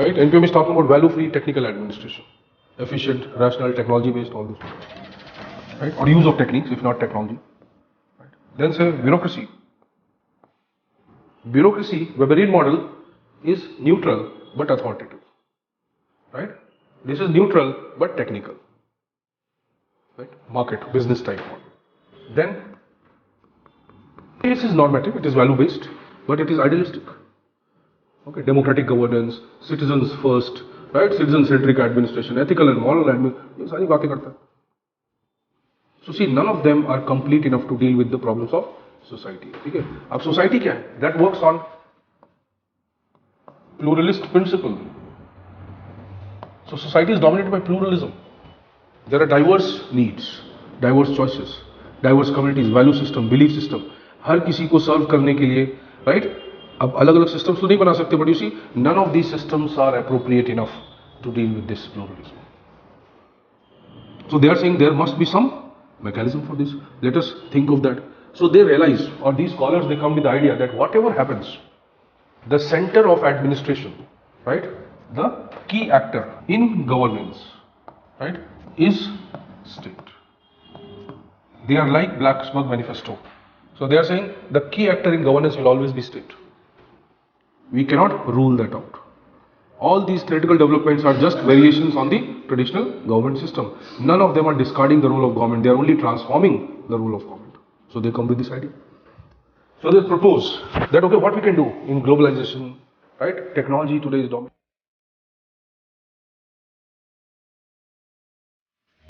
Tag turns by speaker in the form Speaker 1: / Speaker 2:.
Speaker 1: Right? NPM is talking about value-free technical administration, efficient, rational, technology-based, all this. Right? Or use of techniques, if not technology. Right? Then say bureaucracy. Bureaucracy, Weberian model is neutral but authoritative. Right? This is neutral but technical. Right? Market, business type model. Then PACE is normative, it is value-based, but it is idealistic. Okay, democratic governance, citizens first, right? Citizen-centric administration, ethical and moral administration, ये सारी बातें करता है. So see, none of them are complete enough to deal with the problems of society. ठीक है? अब society क्या है? That works on pluralist principle. So society is dominated by pluralism. There are diverse needs, diverse choices, diverse communities, value system, belief system. हर किसी को सर्व करने के लिए, right? अब अलग अलग systems तो नहीं बना सकते, but you see, none of these systems are appropriate enough to deal with this pluralism. So they are saying there must be some mechanism for this. Let us think of that. So they realize, or these scholars, they come with the idea that whatever happens, the center of administration, right, the key actor in governance, right, is state. They are like Blacksburg Manifesto. So they are saying the key actor in governance will always be state. We cannot rule that out. All these theoretical developments are just variations on the traditional government system. None of them are discarding the role of government. They are only transforming the role of government. So they come with this idea. So they propose that, okay, what we can do in globalization, right? Technology today is dominant.